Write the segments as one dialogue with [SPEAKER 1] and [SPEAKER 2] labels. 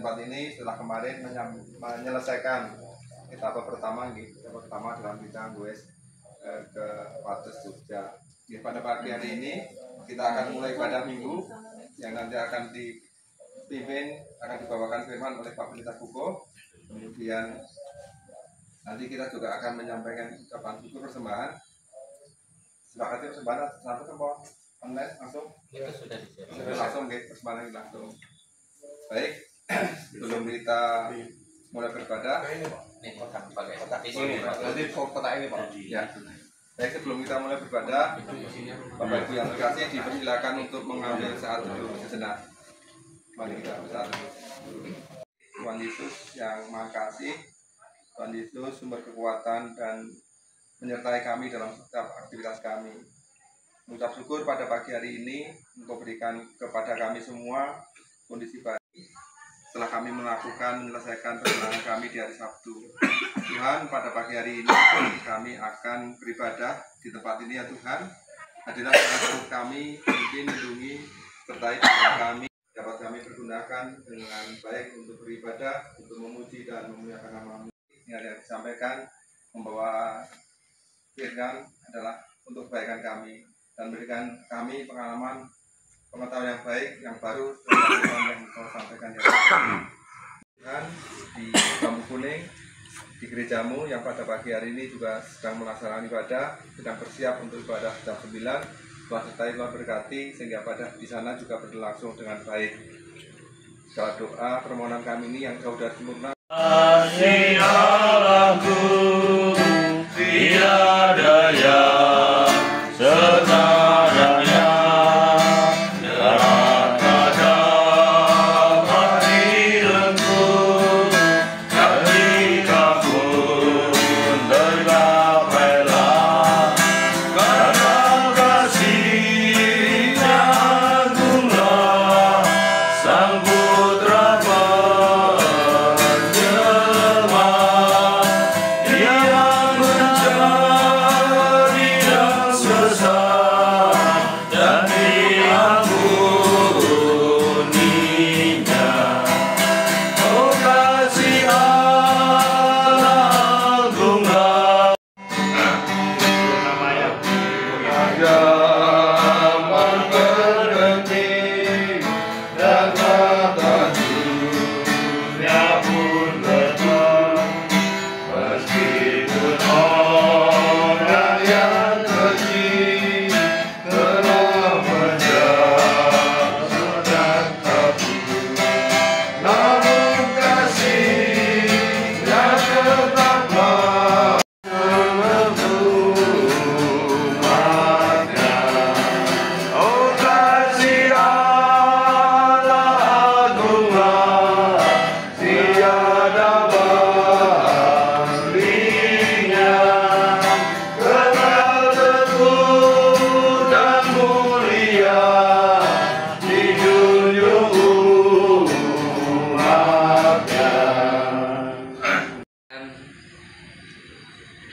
[SPEAKER 1] tempat ini setelah kemarin menyelesaikan etapa pertama dalam bidang WES ke Wates Jogja. Pada pagi hari ini kita akan mulai ibadah minggu yang nanti akan dibawakan firman oleh Pak Pendeta Kuko. Kemudian nanti kita juga akan menyampaikan ucapan syukur persembahan. Silakan persembahan sampai ke bawah online langsung.
[SPEAKER 2] Itu sudah disiapkan.
[SPEAKER 1] Langsung persembahan langsung. Baik, sebelum kita mulai beribadah,
[SPEAKER 2] Ini kotak pakai kotak
[SPEAKER 1] ini nanti kotak ini Pak. Ya. Baik, sebelum kita mulai beribadah, Bapak Ibu yang terkasih dipersilakan untuk mengambil saat duduk sejenak. Mari kita bersatu. Tuhan Yesus yang Maha Kasih, Tuhan Yesus sumber kekuatan dan menyertai kami dalam setiap aktivitas kami. Mengucap syukur pada pagi hari ini untuk berikan kepada kami semua kondisi baik setelah kami menyelesaikan perjalanan kami di hari Sabtu. Tuhan, pada pagi hari ini kami akan beribadah di tempat ini ya Tuhan. Hadirat seluruh kami, pimpin, lindungi, sertai kami, dapat kami pergunakan dengan baik untuk beribadah, untuk memuji dan memuliakan nama-Mu. Yang disampaikan membawa firman adalah untuk kebaikan kami dan berikan kami pengalaman pengetahuan yang baik, yang baru yang kau sampaikan ya Tuhan. Di Bambu Kuning, di gerejamu yang pada pagi hari ini juga sedang melaksanakan ibadah, sedang bersiap untuk ibadah jam 9. Tuhan sertai, Tuhan berkati sehingga pada di sana juga berlangsung dengan baik. Segala doa permohonan kami ini yang jauh dari sempurna.
[SPEAKER 3] Kasih Allahku tiada yang setaranya.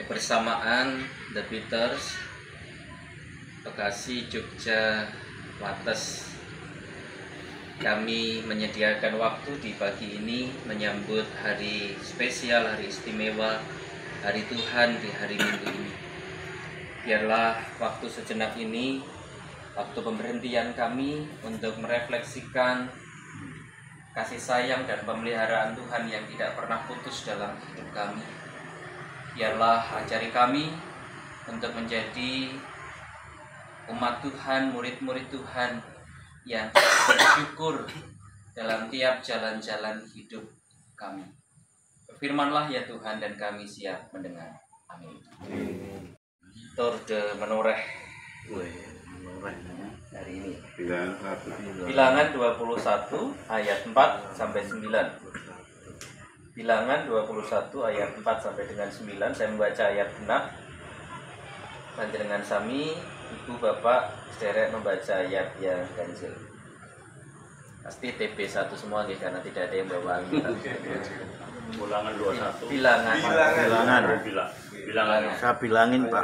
[SPEAKER 2] Kebersamaan The Peters, Bekasi, Jogja, Wates, kami menyediakan waktu di pagi ini menyambut hari spesial, hari istimewa, hari Tuhan di hari Minggu ini. Biarlah waktu sejenak ini, waktu pemberhentian kami untuk merefleksikan kasih sayang dan pemeliharaan Tuhan yang tidak pernah putus dalam hidup kami. Biarlah ajari kami untuk menjadi umat Tuhan, murid-murid Tuhan yang bersyukur dalam tiap jalan-jalan hidup kami. Berfirmanlah ya Tuhan dan kami siap mendengar. Amin. Tur de menoreh hari ini. Bilangan 21 ayat 4 sampai 9. Bilangan 21 ayat 4 sampai dengan 9. Saya membaca ayat 6. Panjenengan sami, ibu bapak sederek membaca ayat yang ganjil. Pasti TB1 semua nih, karena tidak ada yang bawa Alkitab.
[SPEAKER 3] Bilangan 21.
[SPEAKER 2] Bilangan.
[SPEAKER 3] Bilangan.
[SPEAKER 4] Saya bilangin Pak.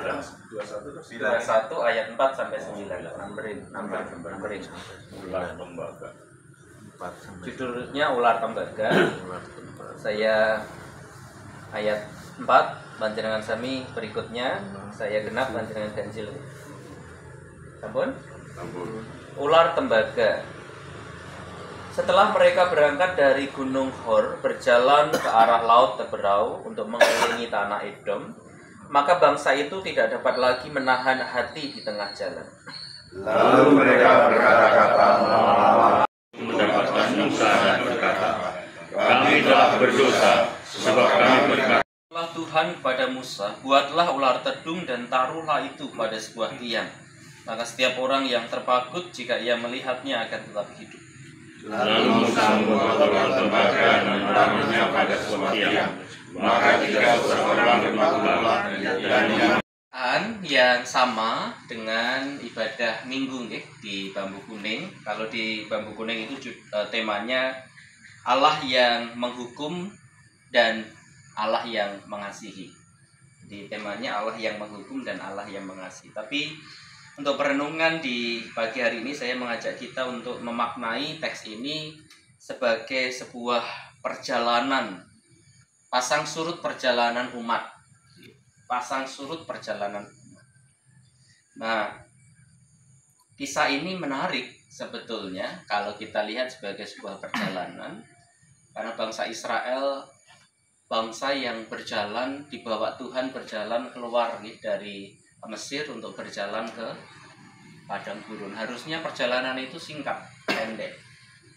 [SPEAKER 2] 21 ayat 4 sampai 9. Namberin.
[SPEAKER 3] Ulah tembaga.
[SPEAKER 2] Judulnya Ular Tembaga. Saya ayat 4 panjenengan sami berikutnya saya genap panjenengan ganjil. Sampun? Ular tembaga. Setelah mereka berangkat dari Gunung Hor berjalan ke arah Laut Teberau untuk mengelilingi tanah Edom, maka bangsa itu tidak dapat lagi menahan hati di tengah jalan.
[SPEAKER 3] Lalu mereka berkata-kata mendapatkan Musa dan berkata, kami telah berdosa sebab kami berkata.
[SPEAKER 2] Setelah Tuhan kepada Musa, buatlah ular tedung dan taruhlah itu pada sebuah tiang. Maka setiap orang yang terpagut jika ia melihatnya akan tetap hidup.
[SPEAKER 3] Lalu Musa membuat ular tembaga dan menaruhnya pada sebuah tiang. Maka jika seseorang bermakna dan
[SPEAKER 2] yang sama dengan ibadah minggu di Bambu Kuning. Kalau di Bambu Kuning itu temanya Allah yang menghukum dan Allah yang mengasihi. Di temanya Allah yang menghukum dan Allah yang mengasihi. Tapi untuk perenungan di pagi hari ini saya mengajak kita untuk memaknai teks ini sebagai sebuah perjalanan, pasang surut perjalanan umat. Pasang surut perjalanan umat. Nah, kisah ini menarik sebetulnya kalau kita lihat sebagai sebuah perjalanan, karena bangsa Israel, bangsa yang berjalan dibawa Tuhan berjalan keluar dari Mesir untuk berjalan ke padang gurun. Harusnya perjalanan itu singkat, pendek,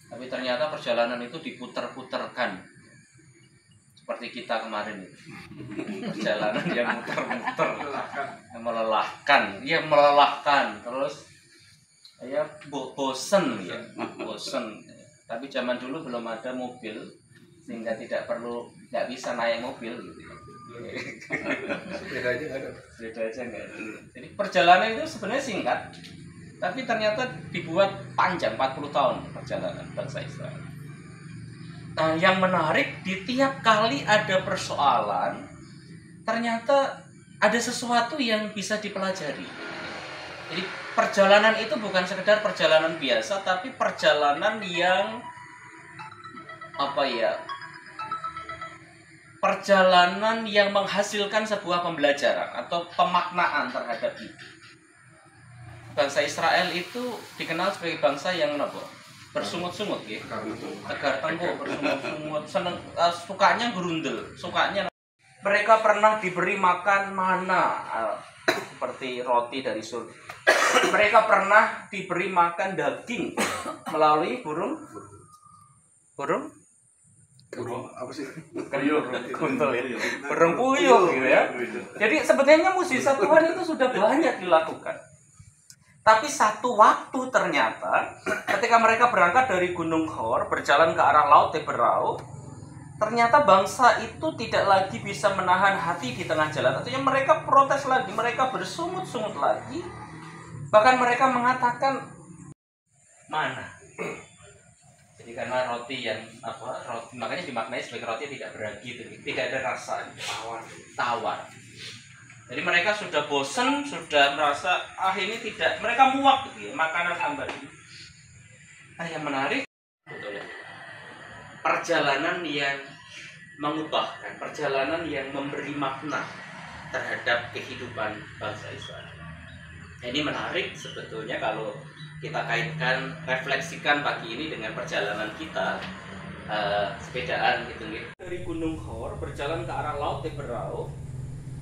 [SPEAKER 2] tapi ternyata perjalanan itu diputer-puterkan. Seperti kita kemarin itu. Perjalanan yang muter-muter, yang melelahkan, terus ya bosen. Tapi zaman dulu belum ada mobil, sehingga nggak bisa naik mobil gitu. Sepeda aja nggak ada. Jadi perjalanan itu sebenarnya singkat, tapi ternyata dibuat panjang 40 tahun perjalanan bangsa Israel. Nah, yang menarik di tiap kali ada persoalan, ternyata ada sesuatu yang bisa dipelajari. Jadi perjalanan itu bukan sekedar perjalanan biasa, tapi perjalanan yang perjalanan yang menghasilkan sebuah pembelajaran atau pemaknaan terhadap hidup. Bangsa Israel itu dikenal sebagai bangsa yang bersungut-sungut, ya. Tegar tengkuk, bersungut-sungut, sukanya gerundel, sukanya. Mereka pernah diberi makan mana seperti roti dari surga. Mereka pernah diberi makan daging melalui burung apa sih? Puyuh, kuntul ya. Burung puyuh gitu ya. Jadi sebetulnya mukjizat Tuhan itu sudah banyak dilakukan. Tapi satu waktu ternyata ketika mereka berangkat dari Gunung Hor berjalan ke arah Laut Teberau, ternyata bangsa itu tidak lagi bisa menahan hati di tengah jalan. Artinya mereka protes lagi, mereka bersungut-sungut lagi. Bahkan mereka mengatakan, mana? Jadi karena roti yang roti, makanya dimaknai sebagai roti tidak beragi, tidak ada rasa, tawar. Jadi mereka sudah bosan, sudah merasa ini tidak, mereka muak gitu ya, makanan hambar ini. Nah, yang menarik betul ya, perjalanan yang mengubahkan, perjalanan yang memberi makna terhadap kehidupan bangsa Israel. Ini menarik sebetulnya kalau kita kaitkan, refleksikan pagi ini dengan perjalanan kita sepedaan gitu. Dari Gunung Hor berjalan ke arah Laut Teberau,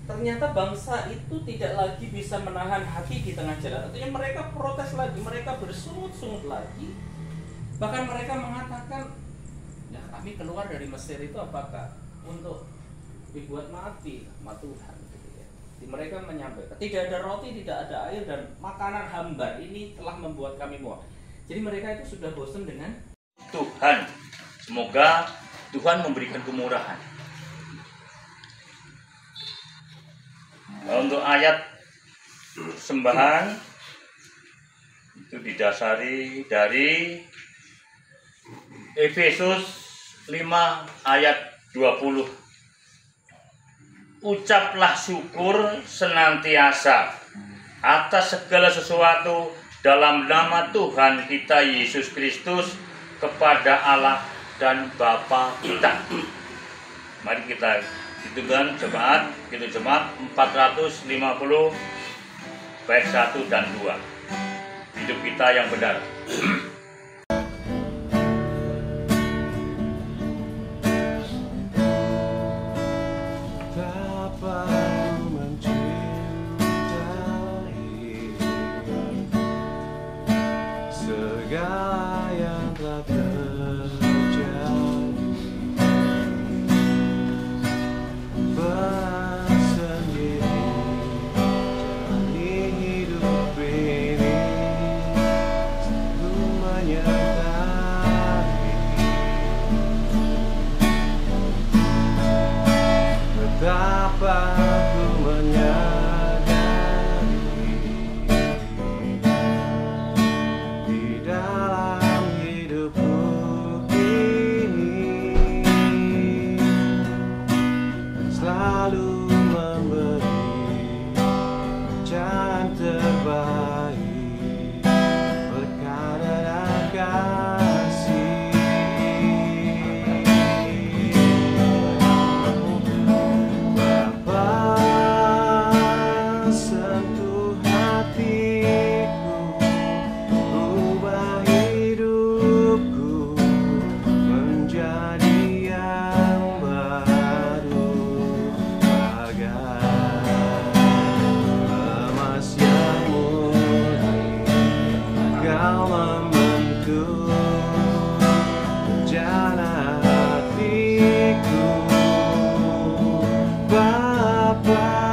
[SPEAKER 2] ternyata bangsa itu tidak lagi bisa menahan hati di tengah jalan. Artinya mereka protes lagi, mereka bersungut-sungut lagi. Bahkan mereka mengatakan, ya kami keluar dari Mesir itu apakah untuk dibuat mati sama Tuhan? Mereka menyampaikan tidak ada roti, tidak ada air, dan makanan hambar ini telah membuat kami muak. Jadi mereka itu sudah bosan dengan
[SPEAKER 3] Tuhan. Semoga Tuhan memberikan kemurahan. Untuk ayat sembahan itu didasari dari Efesus 5 ayat 20. Ucaplah syukur senantiasa atas segala sesuatu dalam nama Tuhan kita Yesus Kristus
[SPEAKER 4] kepada Allah dan Bapa kita. Mari kita hitungkan jemaat, itu jemaat 450 bait 1 dan 2. Hidup kita yang benar.
[SPEAKER 5] Segala yang telah terjadi, bersendiri jalani hidup ini, selalu menyertai. Betapa ku menyadari di dalam hidupku ini, selalu memberi jalan terbaik berkat dan kasih. Bapa, sentuh hatiku, ubah hidupku menjadi yang baru, bagai emas yang murni. Kau membentuk jalan hatiku, Bapa.